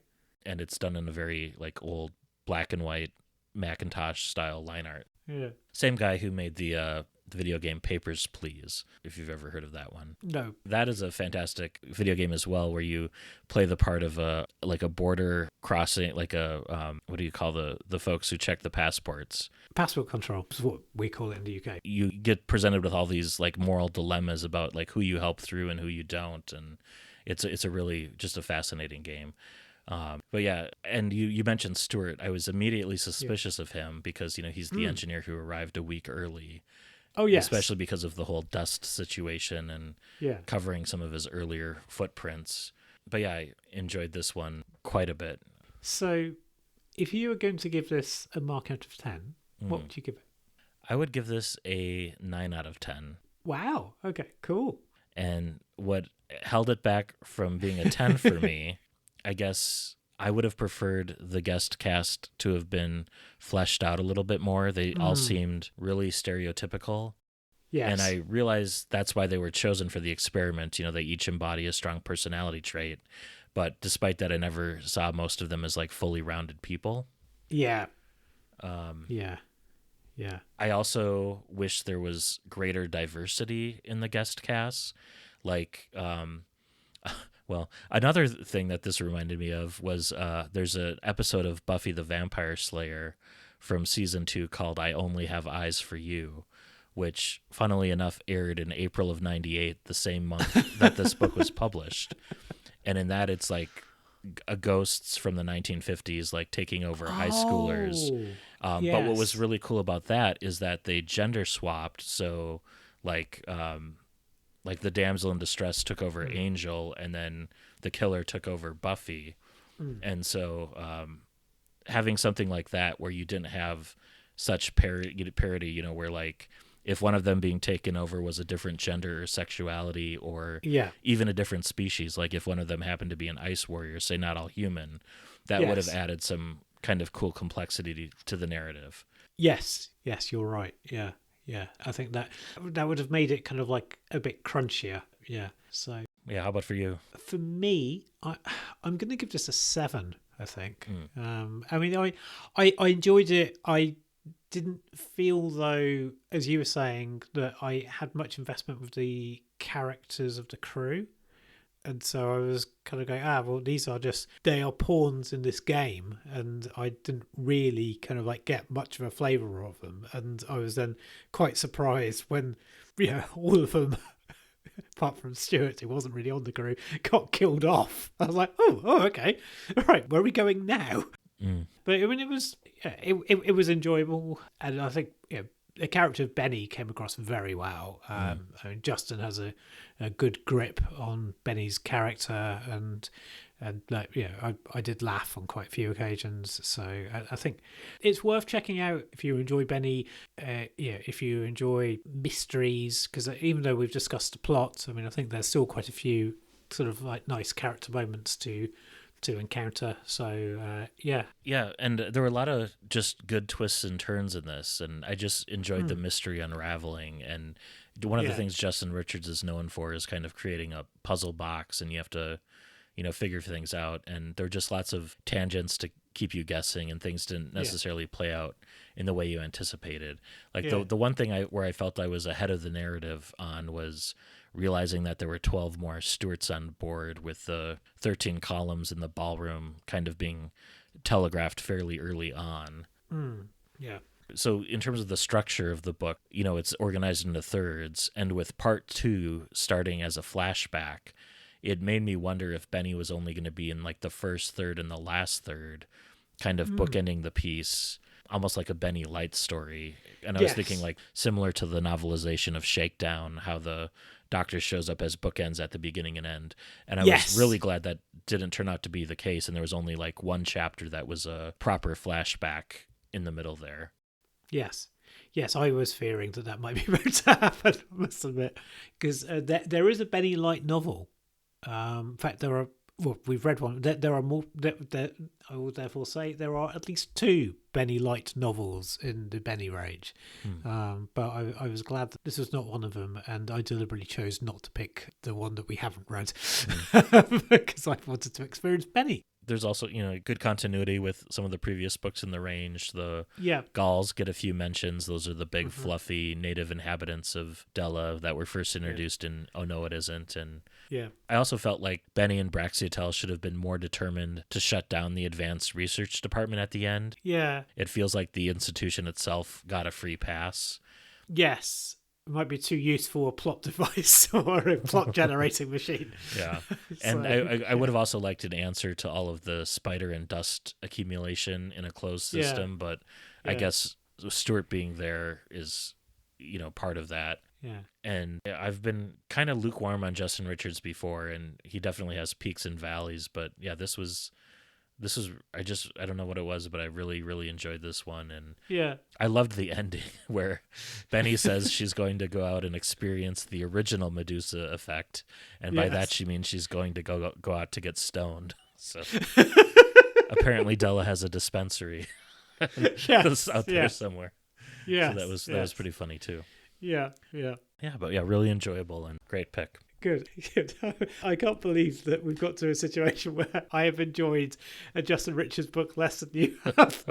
And it's done in a very old black and white Macintosh style line art. Yeah. Same guy who made the video game Papers, Please, if you've ever heard of that one. No. That is a fantastic video game as well, where you play the part of a border crossing, like a what do you call the folks who check the passports? Passport control is what we call it in the UK. You get presented with all these like moral dilemmas about like who you help through and who you don't, and it's a really just a fascinating game. But yeah, and you mentioned Stewart. I was immediately suspicious of him because he's the engineer who arrived a week early. Oh yes, especially because of the whole dust situation and covering some of his earlier footprints. But yeah, I enjoyed this one quite a bit. So, if you were going to give this a mark out of 10, what would you give it? I would give this a 9 out of 10. Wow. Okay. Cool. And what held it back from being a 10 for me, I guess I would have preferred the guest cast to have been fleshed out a little bit more. They all seemed really stereotypical. Yes. And I realized that's why they were chosen for the experiment. They each embody a strong personality trait. But despite that, I never saw most of them as like fully rounded people. Yeah. Yeah. I also wish there was greater diversity in the guest cast. Like, well, another thing that this reminded me of was there's an episode of Buffy the Vampire Slayer from season 2 called I Only Have Eyes for You, which, funnily enough, aired in April of '98, the same month that this book was published. And in that, it's like ghosts from the 1950s, like taking over high schoolers. Yes. But what was really cool about that is that they gender swapped. So, like the damsel in distress took over Angel, and then the killer took over Buffy. And so having something like that where you didn't have such parody, where like if one of them being taken over was a different gender or sexuality or even a different species, like if one of them happened to be an ice warrior, say not all human, that would have added some kind of cool complexity to the narrative. Yes, you're right. Yeah. I think that would have made it kind of like a bit crunchier. Yeah. So. Yeah. How about for you? For me, I'm going to give this a 7. I think. I mean, I enjoyed it. I didn't feel though, as you were saying, that I had much investment with the characters of the crew. And so I was kind of going, well, they are pawns in this game. And I didn't really kind of like get much of a flavour of them. And I was then quite surprised when, all of them, apart from Stuart, who wasn't really on the crew, got killed off. I was like, oh, okay. All right, where are we going now? But I mean, it was enjoyable. And I think, the character of Benny came across very well. I mean, Justin has a good grip on Benny's character, and like, I did laugh on quite a few occasions. So I think it's worth checking out if you enjoy Benny. If you enjoy mysteries, because even though we've discussed the plot, I mean, I think there's still quite a few sort of like nice character moments to encounter. So yeah, and there were a lot of just good twists and turns in this, and I just enjoyed the mystery unraveling. And one of the things Justin Richards is known for is kind of creating a puzzle box, and you have to figure things out, and there were just lots of tangents to keep you guessing, and things didn't necessarily play out in the way you anticipated. Like the one thing where I felt I was ahead of the narrative on was realizing that there were 12 more Stewarts on board, with the 13 columns in the ballroom kind of being telegraphed fairly early on. So in terms of the structure of the book, it's organized into thirds, and with part 2 starting as a flashback, it made me wonder if Benny was only going to be in like the first third and the last third, kind of bookending the piece, almost like a Benny Light story. And I was thinking like similar to the novelization of Shakedown, how the Doctor shows up as bookends at the beginning and end. And I was really glad that didn't turn out to be the case, and there was only like one chapter that was a proper flashback in the middle there. Yes, I was fearing that might be about to happen, I must admit, because there is a Benny Light novel. In fact, there are. Well, we've read one. There are more. I will therefore say there are at least 2 Benny Light novels in the Benny range. But I was glad that this was not one of them, and I deliberately chose not to pick the one that we haven't read because I wanted to experience Benny. there's also, good continuity with some of the previous books in the range. The Yeah. Gauls get a few mentions. Those are the big, fluffy native inhabitants of Della that were first introduced in Oh No It Isn't. And Yeah. I also felt like Benny and Braxiatel should have been more determined to shut down the advanced research department at the end. Yeah. It feels like the institution itself got a free pass. Yes. It might be too useful a plot device or a plot generating machine. Yeah. And I would have also liked an answer to all of the spider and dust accumulation in a closed system, but I guess Stuart being there is, part of that. Yeah. And I've been kind of lukewarm on Justin Richards before, and he definitely has peaks and valleys, but yeah, this was I don't know what it was, but I really, really enjoyed this one. And yeah, I loved the ending where Benny says she's going to go out and experience the original Medusa Effect. And by that, she means she's going to go out to get stoned. So apparently Della has a dispensary that's out there somewhere. Yeah. So that was pretty funny too. Yeah. Yeah, but yeah, really enjoyable and great pick. Good. I can't believe that we've got to a situation where I have enjoyed a Justin Richards book less than you have.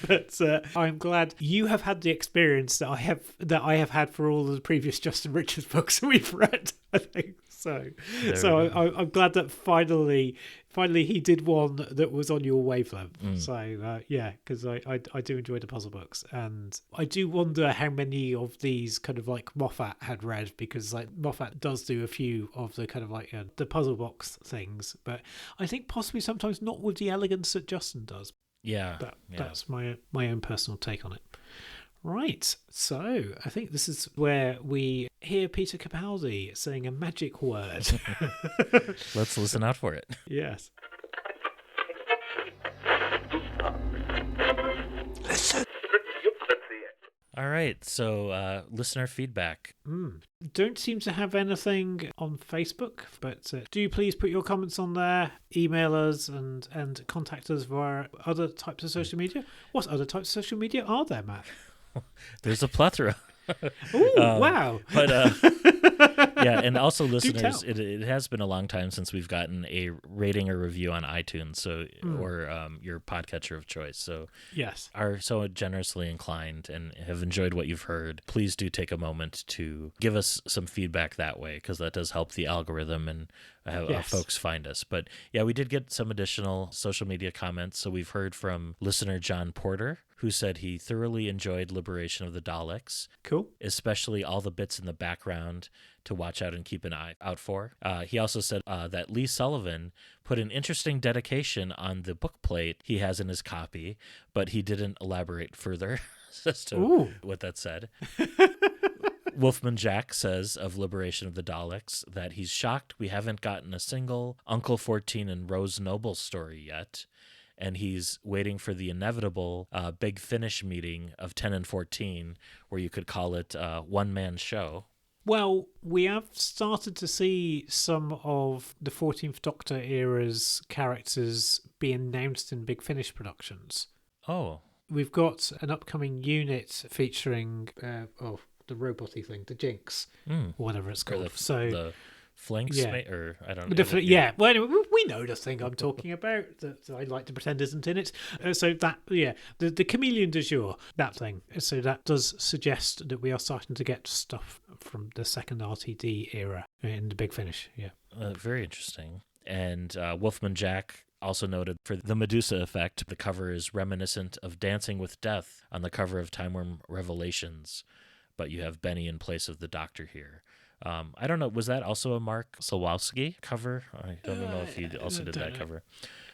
But I'm glad you have had the experience that I have had for all of the previous Justin Richards books we've read, I think. I'm glad that finally he did one that was on your wavelength. So because I do enjoy the puzzle books, and I do wonder how many of these kind of like Moffat had read, because like Moffat does do a few of the kind of like the puzzle box things, but I think possibly sometimes not with the elegance that Justin does. That's my own personal take on it. Right, so I think this is where we hear Peter Capaldi saying a magic word. Let's listen out for it. Yes. Listen. All right, so listener feedback. Don't seem to have anything on Facebook, but do please put your comments on there, email us and contact us via other types of social media. What other types of social media are there, Matt? There's a plethora. Oh, wow. But yeah, and also listeners, it has been a long time since we've gotten a rating or review on iTunes, or your podcatcher of choice. So yes, are so generously inclined and have enjoyed what you've heard. Please do take a moment to give us some feedback that way, because that does help the algorithm and have folks find us. But yeah, we did get some additional social media comments. So we've heard from listener John Porter, who said he thoroughly enjoyed Liberation of the Daleks. Cool. Especially all the bits in the background to watch out and keep an eye out for. He also said that Lee Sullivan put an interesting dedication on the book plate he has in his copy, but he didn't elaborate further as to what that said. Wolfman Jack says of Liberation of the Daleks that he's shocked we haven't gotten a single Uncle 14 and Rose Noble story yet, and he's waiting for the inevitable Big Finish meeting of 10 and 14, where you could call it one-man show. Well, we have started to see some of the 14th Doctor era's characters be announced in Big Finish productions. Oh. We've got an upcoming unit featuring the robot-y thing, the Jinx, or whatever it's called. The Flanks, or I don't know. Well, anyway, we know the thing I'm talking about that I like to pretend isn't in it. The Chameleon du Jour, that thing. So that does suggest that we are starting to get stuff from the second RTD era in the Big Finish. Yeah, very interesting. And Wolfman Jack also noted for the Medusa Effect, the cover is reminiscent of Dancing with Death on the cover of Time Worm Revelations, but you have Benny in place of the Doctor here. I don't know, was that also a Mark Solowski cover? I don't know if he also did that cover.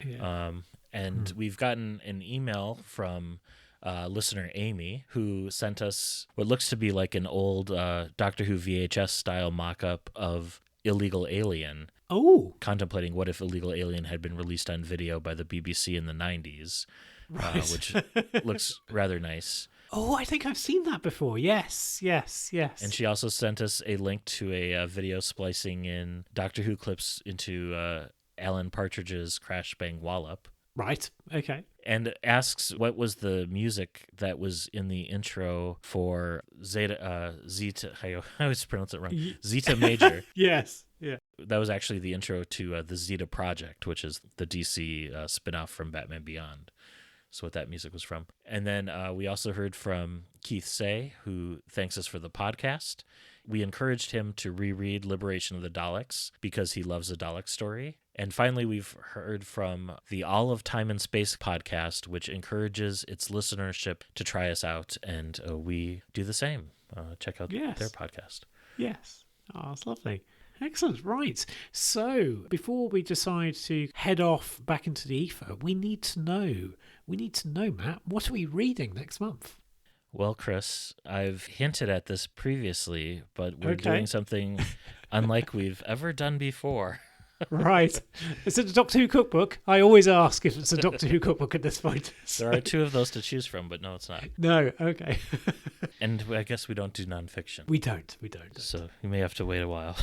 Yeah. And we've gotten an email from listener Amy, who sent us what looks to be like an old Doctor Who VHS style mock-up of Illegal Alien. Oh! Contemplating what if Illegal Alien had been released on video by the BBC in the 90s, which looks rather nice. Oh, I think I've seen that before. Yes. And she also sent us a link to a video splicing in Doctor Who clips into Alan Partridge's Crash Bang Wallop. Right, okay. And asks what was the music that was in the intro for Zeta, I always pronounce it wrong, Zeta Major. Yes, yeah. That was actually the intro to the Zeta Project, which is the DC spinoff from Batman Beyond. So what that music was from. And then we also heard from Keith Say, who thanks us for the podcast. We encouraged him to reread Liberation of the Daleks because he loves a Dalek story. And finally, we've heard from the All of Time and Space podcast, which encourages its listenership to try us out. And we do the same. Check out their podcast. Yes. Oh, it's lovely. Excellent. Right. So before we decide to head off back into the ether, we need to know, Matt, what are we reading next month? Well, Chris, I've hinted at this previously, but we're doing something unlike we've ever done before. Right. Is it a Doctor Who cookbook? I always ask if it's a Doctor Who cookbook at this point. There are two of those to choose from, but no, it's not. No, okay. And I guess we don't do nonfiction. We don't. So you may have to wait a while.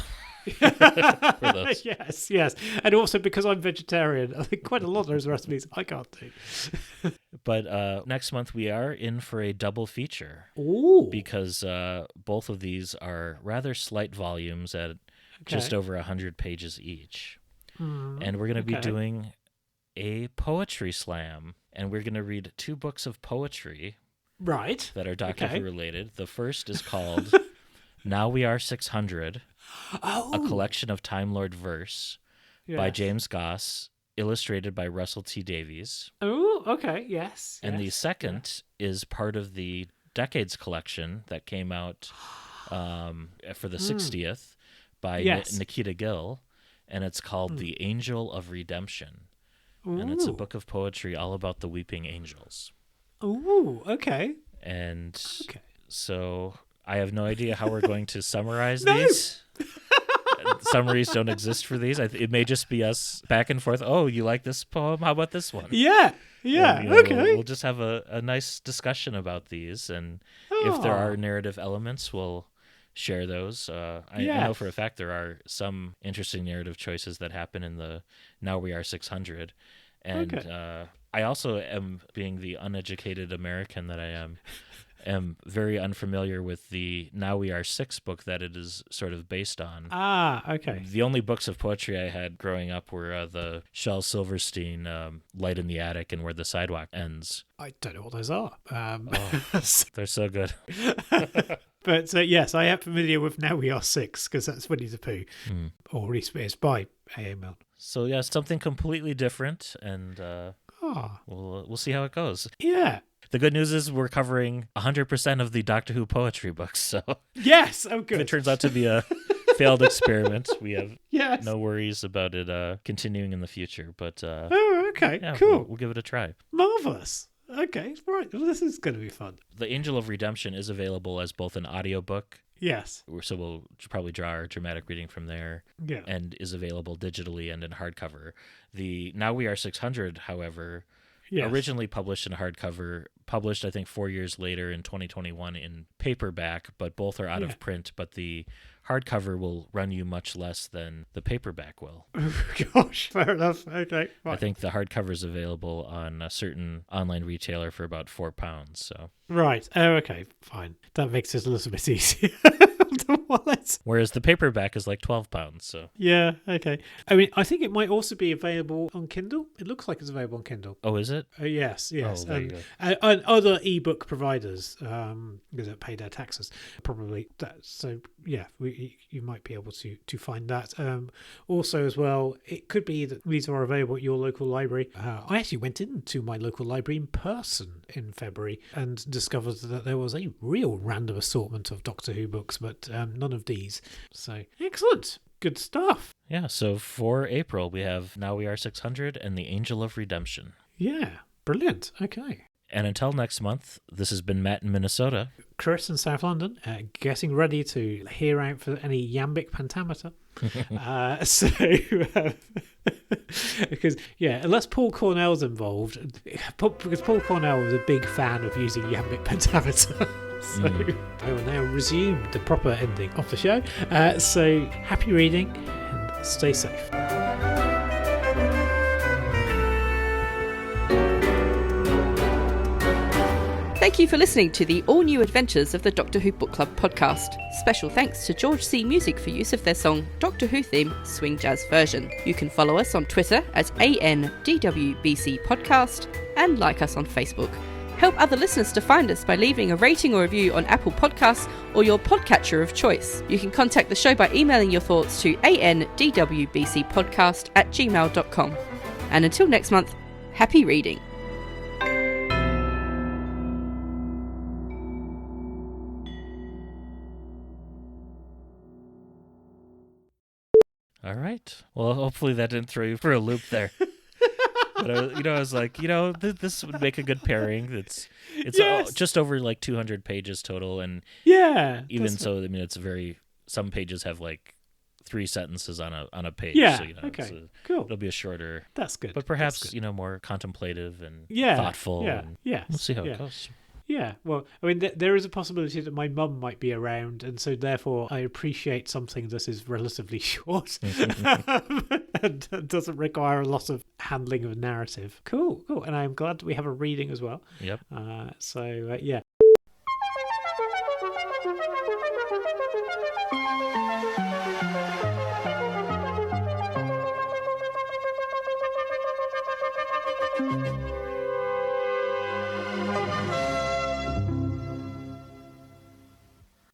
For those. Yes. And also because I'm vegetarian, I think quite a lot of those recipes I can't do. But next month we are in for a double feature. Ooh. Because both of these are rather slight volumes at just over 100 pages each. And we're going to be doing a poetry slam. And we're going to read 2 books of poetry. Right. That are Doctor Who related. The first is called Now We Are 600, a collection of Time Lord verse by James Goss, illustrated by Russell T. Davies. Oh, okay, yes. And the second is part of the Decades collection that came out for the 60th by Nikita Gill, and it's called The Angel of Redemption. Ooh. And it's a book of poetry all about the weeping angels. Ooh, okay. And so I have no idea how we're going to summarize these. Summaries don't exist for these. It may just be us back and forth. Oh, you like this poem? How about this one? Yeah. And, Okay. We'll just have a nice discussion about these. And if there are narrative elements, we'll share those. I know for a fact there are some interesting narrative choices that happen in the Now We Are 600. And I also am, being the uneducated American that I am very unfamiliar with the Now We Are 6 book that it is sort of based on. Okay. The only books of poetry I had growing up were the Shel Silverstein Light in the Attic and Where the Sidewalk Ends. I don't know what those are. They're so good. But yes, I am familiar with Now We Are 6 because that's Winnie the Pooh, or at least it's by A.A. Milne. So yeah, something completely different, and we'll see how it goes. Yeah. The good news is we're covering 100% of the Doctor Who poetry books, so yes, oh good. If it turns out to be a failed experiment, we have no worries about it continuing in the future. But cool. We'll give it a try. Marvelous. Okay, right. Well, this is going to be fun. The Angel of Redemption is available as both an audiobook. Yes. So we'll probably draw our dramatic reading from there. Yeah. And is available digitally and in hardcover. The Now We Are 600, however, originally published in hardcover, published I think 4 years later in 2021 in paperback, but both are out of print. But the hardcover will run you much less than the paperback will. Oh, gosh, fair enough. Okay. Right. I think the hardcover is available on a certain online retailer for about £4. So. Right. Oh, okay. Fine. That makes it a little bit easier. Whereas the paperback is like £12. So. Yeah. Okay. I mean, I think it might also be available on Kindle. It looks like it's available on Kindle. Oh, is it? Yes. Oh, there you go. And other ebook providers that pay their taxes probably. So yeah, you might be able to find that. Also, as well, it could be that these are available at your local library. I actually went into my local library in person in February and discovered that there was a real random assortment of Doctor Who books, but none of these. So excellent. Good stuff. Yeah, so for April, we have Now We Are 600 and The Angel of Redemption. Yeah, brilliant. Okay. And until next month, this has been Matt in Minnesota. Chris in South London, getting ready to hear out for any iambic pentameter. Because, unless Paul Cornell's involved, because Paul Cornell was a big fan of using iambic pentameter. So I will now resume the proper ending of the show. So happy reading and stay safe. Thank you for listening to the all-new adventures of the Doctor Who Book Club podcast. Special thanks to George C. Music for use of their song Doctor Who Theme Swing Jazz Version. You can follow us on Twitter at ANDWBC Podcast and like us on Facebook. Help other listeners to find us by leaving a rating or review on Apple Podcasts or your podcatcher of choice. You can contact the show by emailing your thoughts to andwbcpodcast@gmail.com. And until next month, happy reading. All right. Well, hopefully that didn't throw you for a loop there. But I was like, this would make a good pairing. It's Yes. just over like 200 pages total, and even so, I mean, it's some pages have like 3 sentences on a page. Yeah. So, Okay. Cool. It'll be a shorter, That's good. but perhaps more contemplative and Yeah. thoughtful. Yeah. And Yes. we'll see how Yeah. it goes. Yeah, well, I mean, there is a possibility that my mum might be around, and so therefore I appreciate something that is relatively short and doesn't require a lot of handling of a narrative. Cool. And I'm glad that we have a reading as well. Yep. Yeah.